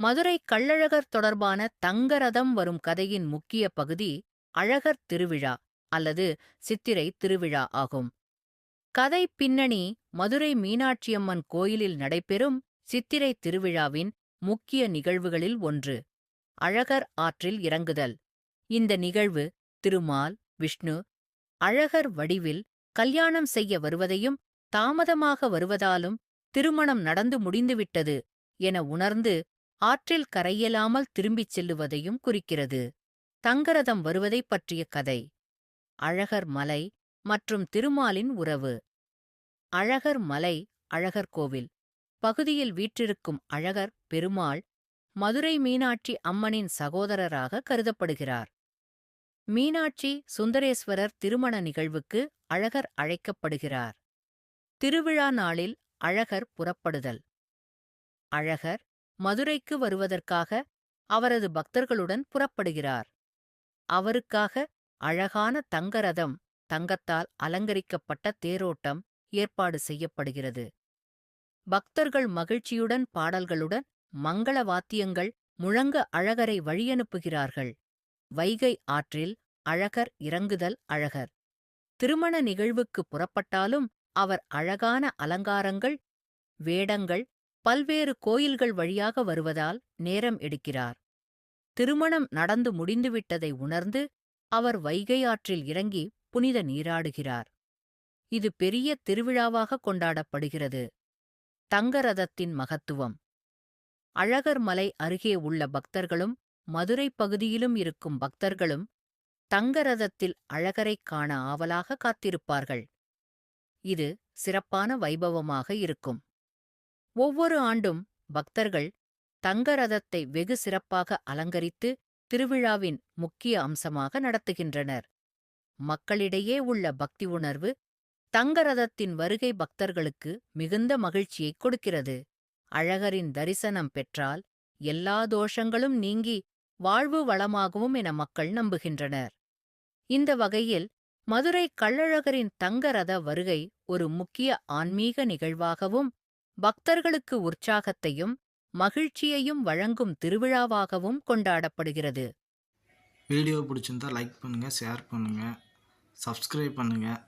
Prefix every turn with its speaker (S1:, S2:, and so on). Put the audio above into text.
S1: மதுரை கள்ளழகர் தொடர்பான தங்கரதம் வரும் கதையின் முக்கிய பகுதி அழகர் திருவிழா அல்லது சித்திரை திருவிழா ஆகும். கதை பின்னணி மதுரை மீனாட்சியம்மன் கோயிலில் நடைபெறும் சித்திரை திருவிழாவின் முக்கிய நிகழ்வுகளில் ஒன்று, அழகர் ஆற்றில் இறங்குதல். இந்த நிகழ்வு திருமால், விஷ்ணு, அழகர் வடிவில் கல்யாணம் செய்ய வருவதையும் தாமதமாக வருவதாலும் திருமணம் நடந்து முடிந்துவிட்டது என உணர்ந்து ஆற்றில் கரையிலாமல் திரும்பிச் செல்லுவதையும் குறிக்கிறது. தங்கரதம் வருவதைப் பற்றிய கதை. அழகர் மலை மற்றும் திருமாலின் உறவு. அழகர் மலை அழகர் கோவில் பகுதியில் வீற்றிருக்கும் அழகர் பெருமாள் மதுரை மீனாட்சி அம்மனின் சகோதரராக கருதப்படுகிறார். மீனாட்சி சுந்தரேஸ்வரர் திருமண நிகழ்வுக்கு அழகர் அழைக்கப்படுகிறார். திருவிழா நாளில் அழகர் புறப்படுதல். அழகர் மதுரைக்கு வருவதற்காக அவரது பக்தர்களுடன் புறப்படுகிறார். அவருக்காக அழகான தங்கரதம், தங்கத்தால் அலங்கரிக்கப்பட்ட தேரோட்டம் ஏற்பாடு செய்யப்படுகிறது. பக்தர்கள் மகிழ்ச்சியுடன் பாடல்களுடன் மங்கள வாத்தியங்கள் முழங்க அழகரை வழியனுப்புகிறார்கள். வைகை ஆற்றில் அழகர் இறங்குதல். அழகர் திருமண நிகழ்வுக்கு புறப்பட்டாலும் அவர் அழகான அலங்காரங்கள், வேடங்கள், பல்வேறு கோயில்கள் வழியாக வருவதால் நேரம் எடுக்கிறார். திருமணம் நடந்து முடிந்துவிட்டதை உணர்ந்து அவர் வைகை ஆற்றில் இறங்கி புனித நீராடுகிறார். இது பெரிய திருவிழாவாக கொண்டாடப்படுகிறது. தங்கரதத்தின் மகத்துவம். அழகர் மலை அருகே உள்ள பக்தர்களும் மதுரை பகுதியிலும் இருக்கும் பக்தர்களும் தங்கரதத்தில் அழகரைக் காண ஆவலாக காத்திருப்பார்கள். இது சிறப்பான வைபவமாக இருக்கும். ஒவ்வொரு ஆண்டும் பக்தர்கள் தங்கரதத்தை வெகு சிறப்பாக அலங்கரித்து திருவிழாவின் முக்கிய அம்சமாக நடத்துகின்றனர். மக்களிடையே உள்ள பக்தி உணர்வு தங்கரதத்தின் வருகை பக்தர்களுக்கு மிகுந்த மகிழ்ச்சியைக் கொடுக்கிறது. அழகரின் தரிசனம் பெற்றால் எல்லா தோஷங்களும் நீங்கி வாழ்வு வளமாகவும் என மக்கள் நம்புகின்றனர். இந்த வகையில் மதுரை கள்ளழகரின் தங்கரத வருகை ஒரு முக்கிய ஆன்மீக நிகழ்வாகவும் பக்தர்களுக்கு உற்சாகத்தையும் மகிழ்ச்சியையும் வழங்கும் திருவிழாவாகவும் கொண்டாடப்படுகிறது.
S2: வீடியோ பிடிச்சிருந்தா லைக் பண்ணுங்கள், ஷேர் பண்ணுங்கள், சப்ஸ்கிரைப் பண்ணுங்கள்.